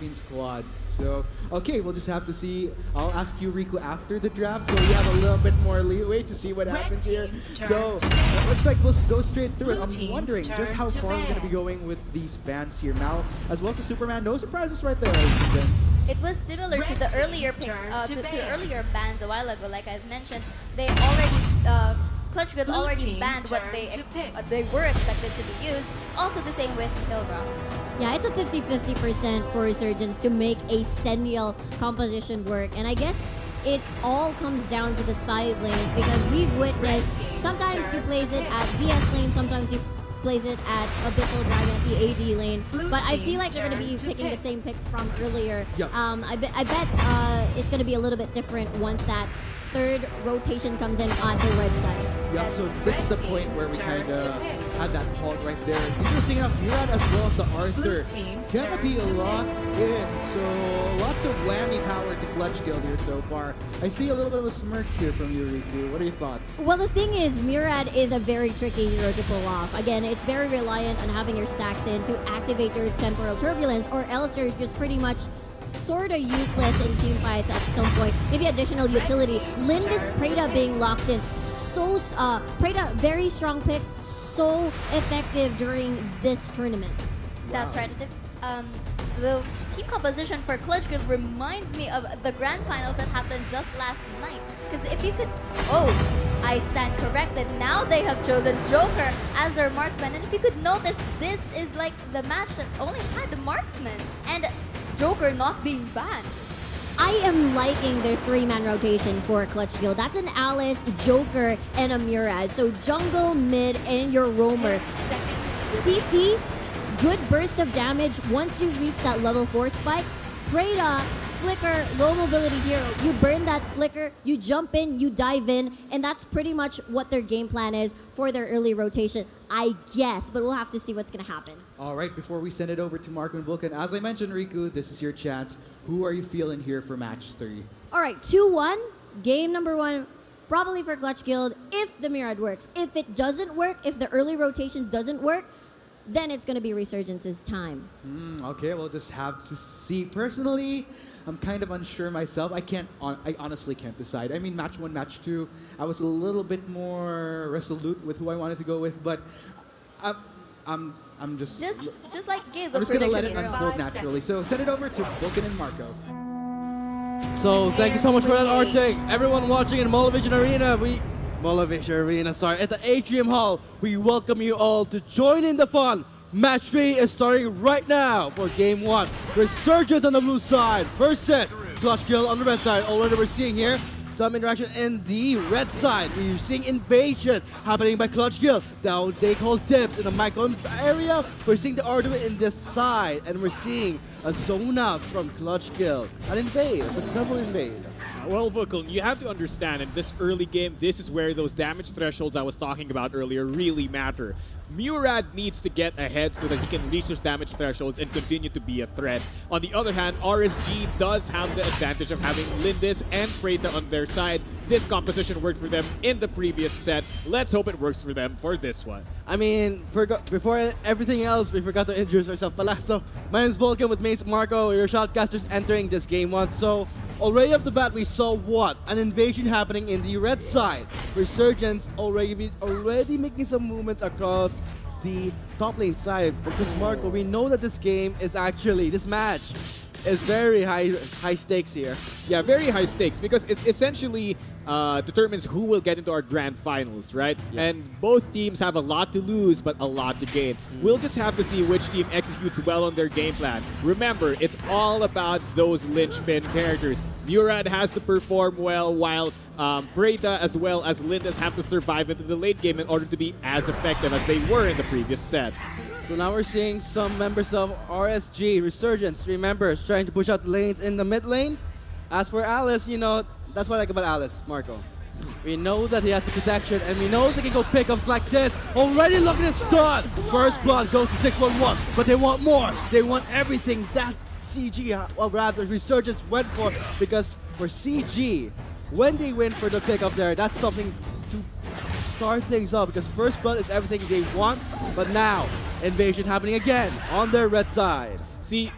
Queen squad. So, okay, we'll just have to see. I'll ask you, Riku, after the draft, so we have a little bit more leeway to see what happens here. So, it looks like we'll go straight through it. I'm wondering just how far we're going to be going with these bans here. Mal, as well as Superman, no surprises right there, ladies and gents. It was similar to the earlier to the earlier bans a while ago. Like I've mentioned, they already Clutch Guild already banned what they were expected to be used. Also the same with Pilgrim. Yeah, it's a 50-50% for Resurgence to make a Senial composition work. And I guess it all comes down to the side lanes because we've witnessed sometimes you plays it at DS lane, sometimes you plays it at Abyssal Dragon at the AD lane. But I feel like they're going to be picking the same picks from earlier. Yep. I bet it's going to be a little bit different once that third rotation comes in on the red side. Yeah, so this is the point where we kind of had that halt right there. Interesting enough, Murad as well as the Arthur gonna be locked in. So lots of whammy power to Clutch Guild here so far. I see a little bit of a smirk here from you, Riku. What are your thoughts? Well, the thing is, Murad is a very tricky hero to pull off. Again, it's very reliant on having your stacks in to activate your temporal turbulence, or else you're just pretty much sort of useless in team fights at some point. Maybe additional utility. Lindis Prada being locked in. So, Prada, very strong pick. So effective during this tournament. Wow. That's right. The team composition for Clutch Guild reminds me of the grand finals that happened just last night. Because if you could... Oh, I stand corrected. Now they have chosen Joker as their marksman. And if you could notice, this is like the match that only had the marksman. And Joker not being banned. I am liking their three-man rotation for Clutch Guild. That's an Alice, Joker, and a Murad. So jungle, mid, and your roamer. CC, good burst of damage once you reach that level 4 spike. Prada, flicker, low mobility hero. You burn that flicker, you jump in, you dive in, and that's pretty much what their game plan is for their early rotation, I guess. But we'll have to see what's going to happen. All right, before we send it over to Marco and Vulcan, as I mentioned, Riku, this is your chance. Who are you feeling here for match 3? All right, 2-1, game number 1, probably for Clutch Guild, if the Murad works. If it doesn't work, if the early rotation doesn't work, then it's going to be Resurgence's time. Okay, we'll just have to see. Personally, I'm kind of unsure myself. I honestly can't decide. I mean, match 1, match 2, I was a little bit more resolute with who I wanted to go with, but I'm just like give I'm just gonna let it unfold naturally. So send it over to Vulcan and Marco. So thank you so much for that, Arctic. Everyone watching in Molavision Arena, sorry, at the Atrium Hall, we welcome you all to join in the fun. Match 3 is starting right now for Game 1. Resurgence on the blue side versus Clutch Guild on the red side. Already we're seeing here some interaction in the red side. We're seeing invasion happening by Clutch Guild. Now they call dips in the Mycons area. We're seeing the Arduino in this side, and we're seeing a zone out from Clutch Guild. An invade, a successful invade. Well, Vulcan, you have to understand in this early game, this is where those damage thresholds I was talking about earlier really matter. Murad needs to get ahead so that he can reach those damage thresholds and continue to be a threat. On the other hand, RSG does have the advantage of having Lindis and Freyta on their side. This composition worked for them in the previous set. Let's hope it works for them for this one. I mean, before everything else, we forgot to introduce ourselves pala. So, my name is Vulcan with Mace Marco, your shotcasters entering this Game 1. So, already off the bat, we saw what? An invasion happening in the red side. Resurgence already making some movements across the top lane side. Because Marco, we know that this game is actually, this match is very high stakes here. Yeah, very high stakes because it essentially determines who will get into our grand finals, right? Yeah. And both teams have a lot to lose but a lot to gain. We'll just have to see which team executes well on their game plan. Remember, it's all about those linchpin characters. Murad has to perform well while Preyta as well as Lindis have to survive into the late game in order to be as effective as they were in the previous set. So now we're seeing some members of RSG, Resurgence, 3 members trying to push out the lanes in the mid lane. As for Alice, you know, that's what I like about Alice, Marco. We know that he has the protection, and we know they can go pickups like this. Already looking at stun. First blood goes to 611, but they want more. They want everything that CG, well rather Resurgence went for, because for CG, when they win for the pickup there, that's something to start things up, because first blood is everything they want, but now invasion happening again on their red side. See,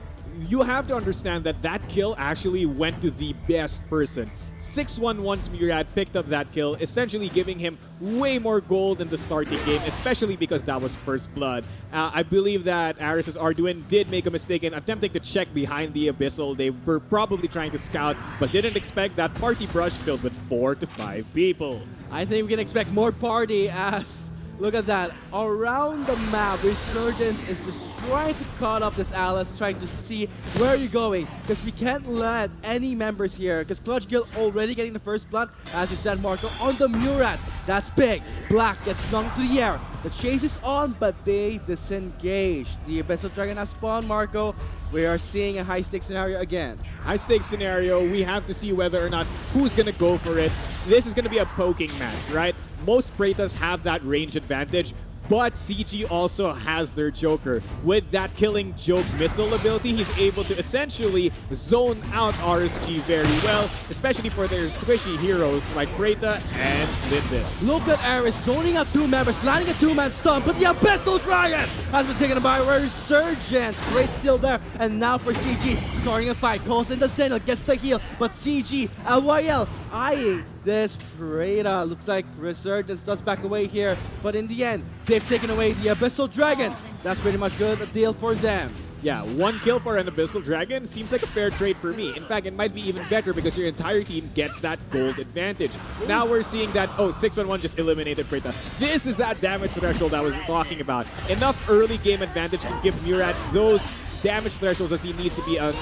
you have to understand that that kill actually went to the best person. 611's Murad picked up that kill, essentially giving him way more gold in the starting game, especially because that was first blood. I believe that Aris's Arduin did make a mistake in attempting to check behind the Abyssal. They were probably trying to scout, but didn't expect that party brush filled with 4 to 5 people. I think we can expect more party as, look at that, around the map, Resurgence is just trying to cut up this Alice, trying to see where you're going, because we can't let any members here, because Clutch Guild already getting the first blood, as you said, Marco, on the Murad. That's big. Black gets flung to the air. The chase is on, but they disengage. The Abyssal Dragon has spawned, Marco. We are seeing a high-stakes scenario again. High-stakes scenario, we have to see whether or not who's going to go for it. This is going to be a poking match, right? Most Praetas have that range advantage, but CG also has their Joker. With that killing joke missile ability, he's able to essentially zone out RSG very well, especially for their squishy heroes like Praeta and Lindis. Look at Aris zoning up 2 members, landing a 2-man stun, but the Abyssal Dragon has been taken by Resurgence. Great steal there, and now for CG, starting a fight, calls in the Sentinel, gets the heal, but CG, LYL, eyeing this Praeta. Looks like Resurgence does back away here, but in the end, they've taken away the Abyssal Dragon. That's pretty much good, a deal for them. Yeah, 1 kill for an Abyssal Dragon seems like a fair trade for me. In fact, it might be even better because your entire team gets that gold advantage. Now we're seeing that, 611 just eliminated Praeta. This is that damage threshold I was talking about. Enough early game advantage can give Murad those damage thresholds that he needs to be a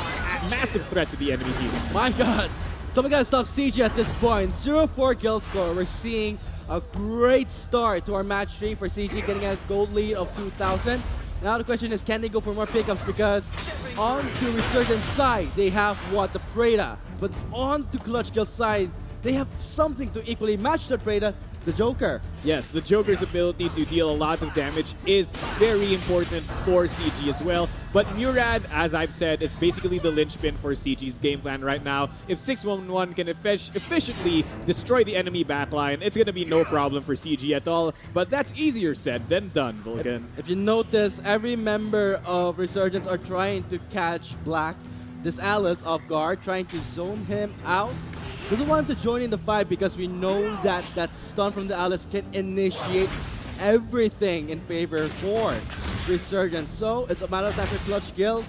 massive threat to the enemy team. My god, someone gotta stop CG at this point. 0-4 kill score. We're seeing a great start to our match 3 for CG, getting a gold lead of 2,000. Now the question is, can they go for more pickups? Because on to Resurgence side, they have what? The Praeta. But on to Clutch Guild side, they have something to equally match the Praeta, the Joker. Yes, the Joker's ability to deal a lot of damage is very important for CG as well. But Murad, as I've said, is basically the linchpin for CG's game plan right now. If 611 can efficiently destroy the enemy backline, it's going to be no problem for CG at all. But that's easier said than done, Vulcan. If you notice, every member of Resurgence are trying to catch Black, this Alice, off guard, trying to zone him out. Doesn't want him to join in the fight because we know that that stun from the Alice can initiate everything in favor for Resurgence. So it's a matter of time for Clutch Guild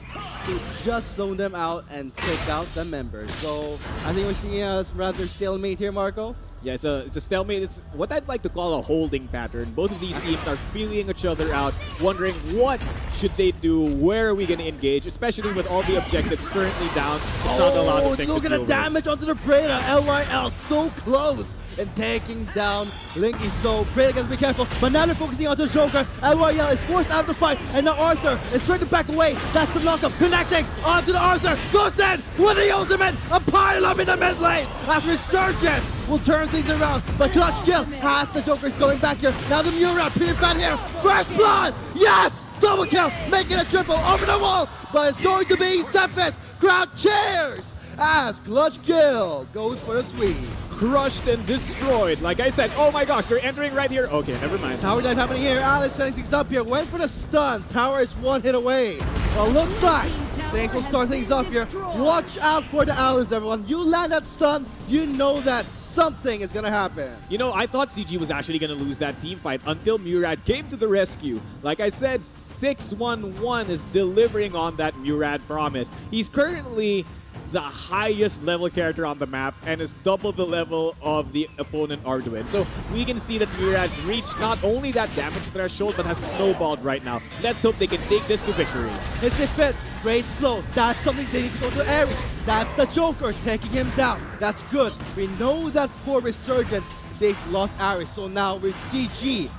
to just zone them out and take out the members. So I think we're seeing a rather stalemate here, Marco. Yeah, it's a stalemate. It's what I'd like to call a holding pattern. Both of these teams are feeling each other out, wondering what should they do, where are we going to engage, especially with all the objectives currently down. It's not a lot of things look to at the deal damage onto the Praeta. LYL so close and taking down Linky. So Praeta has to be careful, but now they're focusing onto the Joker. LYL is forced out of the fight, and now Arthur is trying to back away. That's the knockup, connecting onto the Arthur. Goes in with the ultimate, a pile up in the mid lane as Resurgence will turn things around, but Clutch Guild has the Joker going back here. Now the Murad, pretty bad here. First blood, yes! Double kill, making a triple over the wall, but it's going to be Cephas. Crowd cheers as Clutch Guild goes for a sweep. Crushed and destroyed. Like I said, oh my gosh, they're entering right here. Okay, never mind. Tower dive happening here. Alice setting things up here. Went for the stun. Tower is 1 hit away. Well, looks like things will start things off here. Watch out for the Alice, everyone. You land that stun, you know that something is going to happen. You know, I thought CG was actually going to lose that team fight until Murad came to the rescue. Like I said, 611 is delivering on that Murad promise. He's currently the highest level character on the map and is double the level of the opponent Arduin. So we can see that Murad's reached not only that damage threshold but has snowballed right now. Let's hope they can take this to victory. Is it fit? Great slow. That's something they need to go to Ares. That's the Joker taking him down. That's good. We know that for Resurgence, they've lost Ares. So now with CG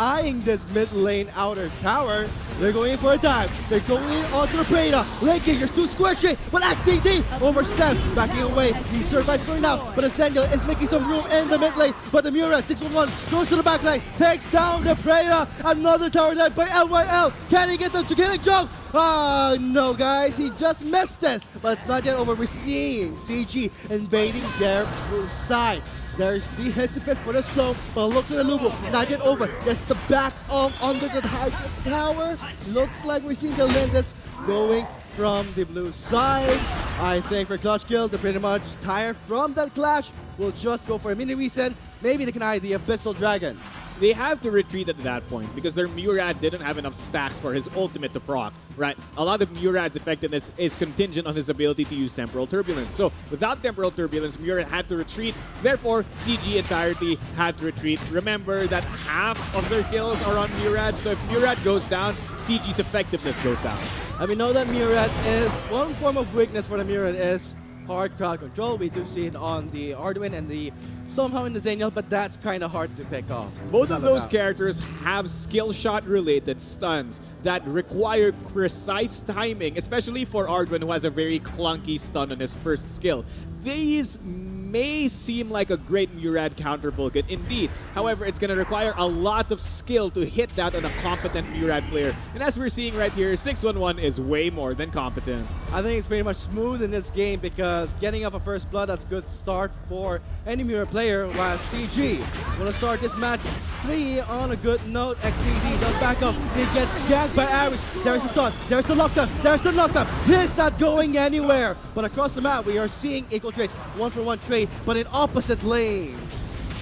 eyeing this mid lane outer tower, they're going in for a dive. They're going in onto the Praeta. Linking, you're too squishy, but XTD oversteps, backing away. He survives for now, but Ascendio is making some room in the mid lane. But the Murad 611 goes to the back lane, takes down the Praeta. Another tower dive by LYL. Can he get the killing joke? Ah, no, guys, he just missed it. But it's not yet over. We're seeing CG invading their side. There's the Hesipet for the slow, but looks at the Lugo, not yet over. Gets the back of under the high tower. Looks like we're seeing the Lindis going from the blue side. I think for Clutch Guild, they're pretty much tired from that clash. We'll just go for a mini reset. Maybe they can hide the Abyssal Dragon. They have to retreat at that point because their Murad didn't have enough stacks for his ultimate to proc, right? A lot of Murad's effectiveness is contingent on his ability to use Temporal Turbulence. So without Temporal Turbulence, Murad had to retreat. Therefore, CG entirety had to retreat. Remember that half of their kills are on Murad, so if Murad goes down, CG's effectiveness goes down. And we know that Murad is, one form of weakness for the Murad is hard crowd control. We do see it on the Arduin and the somehow in the Xenial, but that's kind of hard to pick off. Both of those characters have skill shot related stuns that require precise timing, especially for Arduin, who has a very clunky stun on his first skill. These may seem like a great Murad counter Vulcan indeed. However, it's going to require a lot of skill to hit that on a competent Murad player. And as we're seeing right here, 611 is way more than competent. I think it's pretty much smooth in this game because getting up a first blood, that's a good start for any Murad player, while CG want to start this match 3 on a good note. XTD does back up. He gets ganked by Ares. There's the stun. There's the lockdown. There's the knockdown. He's not going anywhere. But across the map, we are seeing equal trades. 1-for-1 trade, but in opposite lanes.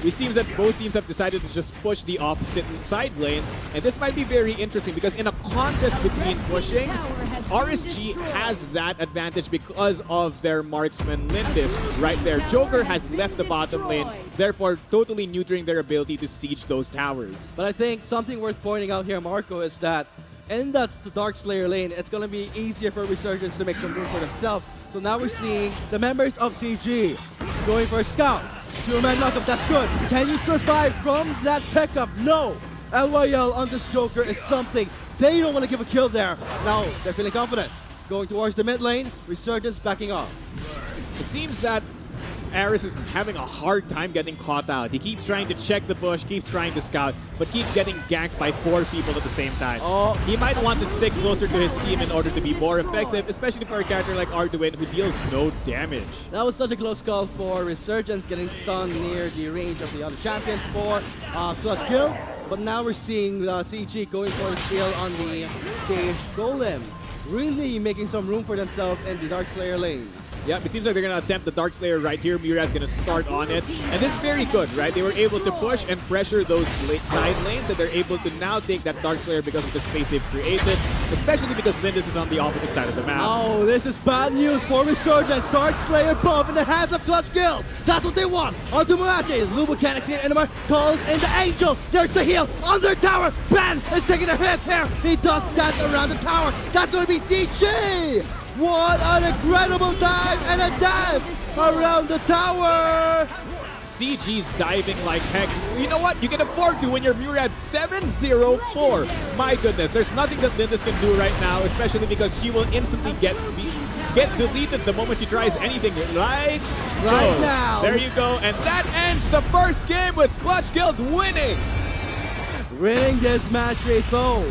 It seems that both teams have decided to just push the opposite side lane, and this might be very interesting because in a contest between pushing, RSG has that advantage because of their marksman Lindis right there. Joker has left the bottom lane, therefore totally neutering their ability to siege those towers. But I think something worth pointing out here, Marco, is that in that Dark Slayer lane, it's going to be easier for Resurgence to make some room for themselves. So now we're seeing the members of CG going for a scout. Two-man knockup, that's good. Can you survive from that pickup? No. LYL on this Joker is something. They don't want to give a kill there. Now they're feeling confident. Going towards the mid lane, Resurgence backing off. It seems that Ares is having a hard time getting caught out. He keeps trying to check the bush, keeps trying to scout, but keeps getting ganked by 4 people at the same time. He might want to stick closer to his team in order to be more effective, especially for a character like Arduin who deals no damage. That was such a close call for Resurgence, getting stunned near the range of the other champions for Clutch Guild. But now we're seeing CG going for a steal on the Sage Golem. Really making some room for themselves in the Dark Slayer lane. Yeah, it seems like they're going to attempt the Dark Slayer right here. Murad's going to start on it. And this is very good, right? They were able to push and pressure those side lanes, and they're able to now take that Dark Slayer because of the space they've created, especially because Lindis is on the opposite side of the map. Oh, this is bad news for Resurgence. Dark Slayer bomb in the hands of Clutch Guild. That's what they want. Onto Muache. Lubocanics here. Enema calls in the Angel. There's the heal on their tower. Ben is taking a hit here. He does dance around the tower. That's going to be CG. What an incredible dive and a dance around the tower! CG's diving like heck. You know what? You can afford to when you're Murad 7-0-4. My goodness, there's nothing that Lindis can do right now, especially because she will instantly get deleted the moment she tries anything right now. There you go, and that ends the first game with Clutch Guild winning. Winning this match, so